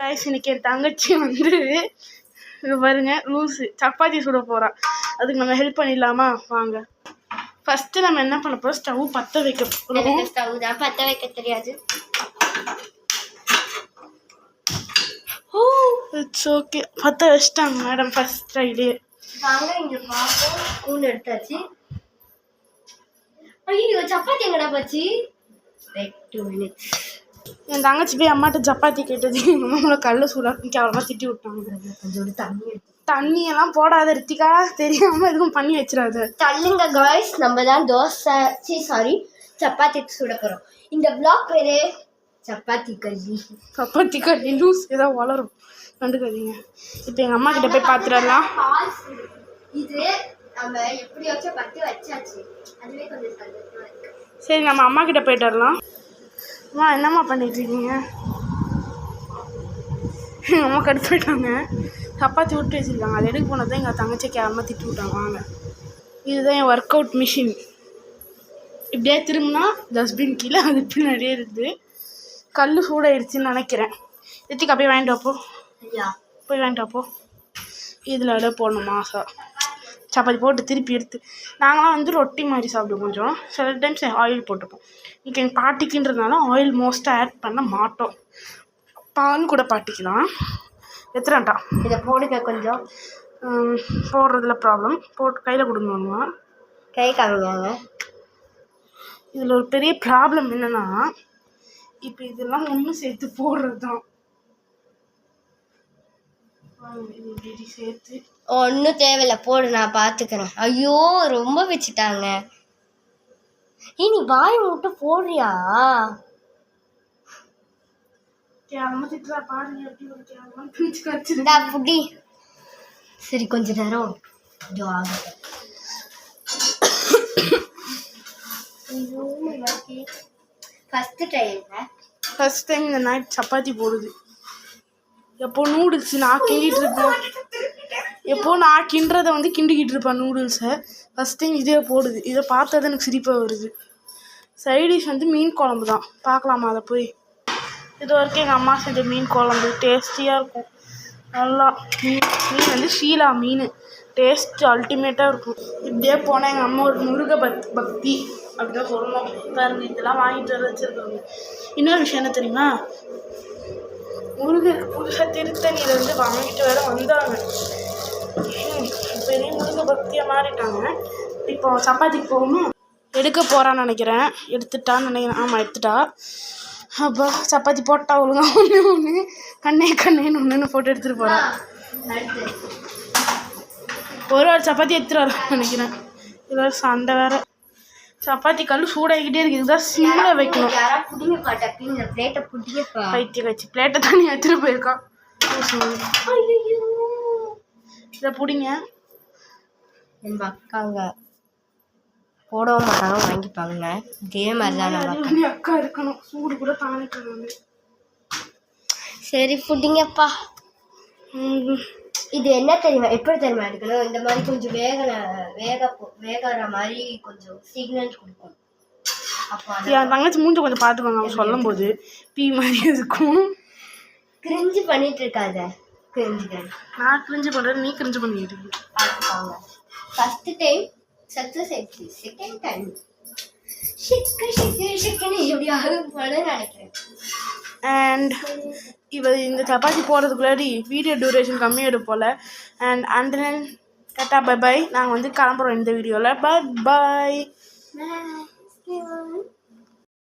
Guys இன்னைக்கு என் தங்கச்சி வந்து பாருங்க லூஸு சப்பாத்தி சுட போகிறா. அதுக்கு நம்ம ஹெல்ப் பண்ணிடலாமா? வாங்க. ஃபஸ்ட்டு நம்ம என்ன பண்ண போகிறோம், ஸ்டவ் பற்ற வைக்க போகிறோம். ஸ்டவ் தான் பற்ற வைக்க தெரியாது. ஓ இட்ஸ் ஓகே, பற்ற வச்சிட்டாங்க மேடம் ஃபஸ்ட் ட்ரைடே. வாங்க இங்கே பார்ப்போம். ஸ்பூன் எடுத்தாச்சு. ஐயோ சப்பாத்தி எங்கடா போச்சு? 2 minutes. என் தங்கச்சி போய் அம்மாட்ட சப்பாத்தி கேட்டது நம்மளை கல் சூடாக கேவலமாக திட்டி விட்டாங்க. கொஞ்சோண்டு தண்ணியெல்லாம் போடாத ரித்திகா, தெரியாமல் எதுவும் பண்ணி வச்சிடாது. தள்ளுங்க காய்ஸ், நம்ம தான் சப்பாத்தி சுட போகிறோம். இந்த பிளாக் பேரு சப்பாத்தி கல்லி லூஸ் ஏதாவது வளரும், கண்டுக்காதீங்க. இப்போ எங்கள் அம்மா கிட்ட போய் பார்த்துடலாம். இது நம்ம எப்படியாச்சும் பற்றி வச்சாச்சு, அதுவே கொஞ்சம் சரி நம்ம அம்மா கிட்ட போயிட்டு வரலாம். அம்மா என்னம்மா பண்ணிட்டு இருக்கீங்க? எங்கள் அம்மா கடுப்பு போயிட்டாங்க. சப்பாத்தி விட்டு வச்சுருக்காங்க, அது எடுக்க போனது தான் எங்கள் தங்கச்சி கேரமாக திட்டி விட்டாங்க. வாங்க, இதுதான் என் ஒர்க் அவுட் மிஷின். இப்படியே திரும்பினா டஸ்ட்பின் கீழே அது பின்னாடியே இருக்குது. கல் சூடாயிடுச்சுன்னு நினைக்கிறேன். எத்திக்கா போய் வாங்கிட்டு வாப்போ, போய் வாங்கிட்டு வாப்போ. இதில் விட போடணும் மாசா சப்பாத்தி போட்டு திருப்பி எடுத்து. நாங்களாம் வந்து ரொட்டி மாதிரி சாப்பிடுவோம். கொஞ்சம் சில டைம்ஸ் ஆயில் போட்டுப்போம். இன்றைக்கி எங்கள் பாட்டிக்குன்றதுனால ஆயில் மோஸ்ட்டாக ஆட் பண்ண மாட்டோம். பால் கூட பாட்டிக்கலாம். எத்தனைட்டா இதை போடுங்க. கொஞ்சம் போடுறதுல ப்ராப்ளம், போட்டு கையில் கொடுங்க. கை காமிங்க. இதில் ஒரு பெரிய ப்ராப்ளம் என்னென்னா, இப்போ இதெல்லாம் ஒன்று சேர்த்து போடுறது தான். சேர்த்து ஒன்றும் தேவையில்லை, போடு, நான் பார்த்துக்கிறேன். ஐயோ ரொம்ப வச்சுட்டாங்க. நீ வாய் மட்டும் போடுறியா? புடி. சரி கொஞ்ச நேரம் ஃபர்ஸ்ட் டைம் இந்த நைட் சப்பாத்தி போடுது. எப்போ நூடுல்ஸ் நான் கிண்டிகிட்டு இருப்பேன், எப்போ நான் கிண்டுறதை வந்து கிண்டிக்கிட்டு இருப்பேன் நூடுல்ஸை. ஃபஸ்ட் டைம் இதே போடுது. இதை பார்த்தது எனக்கு சிரிப்பாக வருது. சைடிஷ் வந்து மீன் குழம்பு தான். பார்க்கலாமா அதை போய்? இது வரைக்கும் எங்கள் அம்மா செஞ்ச மீன் குழம்பு டேஸ்டியாக இருக்கும். நல்லா மீன் வந்து ஷீலா மீன், டேஸ்ட் அல்டிமேட்டாக இருக்கும். இப்படியே போனால் எங்கள் அம்மா ஒரு முருக பக்தி அப்படிதான் சொல்லணும். பாருங்க, இதெல்லாம் வாங்கிட்டு வர வச்சுருக்காங்க. இன்னொரு விஷயம் என்ன தெரியுமா, முருக திருத்தணியில் வந்து வாங்கிட்டு வேற வந்தாங்க. பெரிய முருக பக்தியாக மாறிட்டாங்க. இப்போ சப்பாத்திக்கு போகணும், எடுக்க போகிறான்னு நினைக்கிறேன். எடுத்துட்டான்னு நினைக்கிறேன். ஆமாம் எடுத்துட்டா. அப்போ சப்பாத்தி போட்டா ஒழுங்கா ஒன்று கண்ணேன்னு ஒன்று போட்டு எடுத்துகிட்டு போகிறேன். ஒரு சப்பாத்தி எடுத்துகிட்டு வரேன் நினைக்கிறேன். இதில் சண்டை வேறு. சப்பாத்தி கல் சூடாகிக்கிட்டே இருக்குது. இதுதான் சிம்மில் வைக்கணும். பைத்தியம் வச்சு பிளேட்டை தண்ணி எடுத்துகிட்டு போயிருக்கான். இதை பிடிங்க. எங்கள் அக்காங்க போடவும் மாட்டாங்க, வாங்கிப்பாங்க. இதே மாதிரி தான் அக்கா இருக்கணும், சூடு கூட தானிட்டு. சரி புட்டிங்கப்பா. இது என்ன தெரியுமா, எப்படி தெரியுமா எடுக்கணும்? இந்த மாதிரி கொஞ்சம் வேகிற மாதிரி கொஞ்சம் சிக்னல் கொடுக்கும். அப்போ என் தங்கச்சி மூஞ்சி கொஞ்சம் பார்த்துக்கோங்க. அவன் சொல்லும் போது பீ மாதிரி இருக்கும். கிரிஞ்சு பண்ணிட்டு இருக்காத. நான் கிரிஞ்சு பண்ணுறேன், நீ கிரிஞ்சு பண்ணிட்டு பார்த்துக்கோங்க. ஃபர்ஸ்ட் டைம் சக்ஸஸ் ஆயிடுச்சு, செகண்ட் டைம் ஷிக்குன்னு எப்படியாவது போட நினைக்கிறேன். அண்ட் இந்த சப்பாத்தி போடுறதுக்குள்ளாடி வீடியோ டியூரேஷன் கம்மியாக போல். And and tata bye bye. நாங்கள் வந்து கிளம்புறோம் இந்த வீடியோவில். பை பாய்.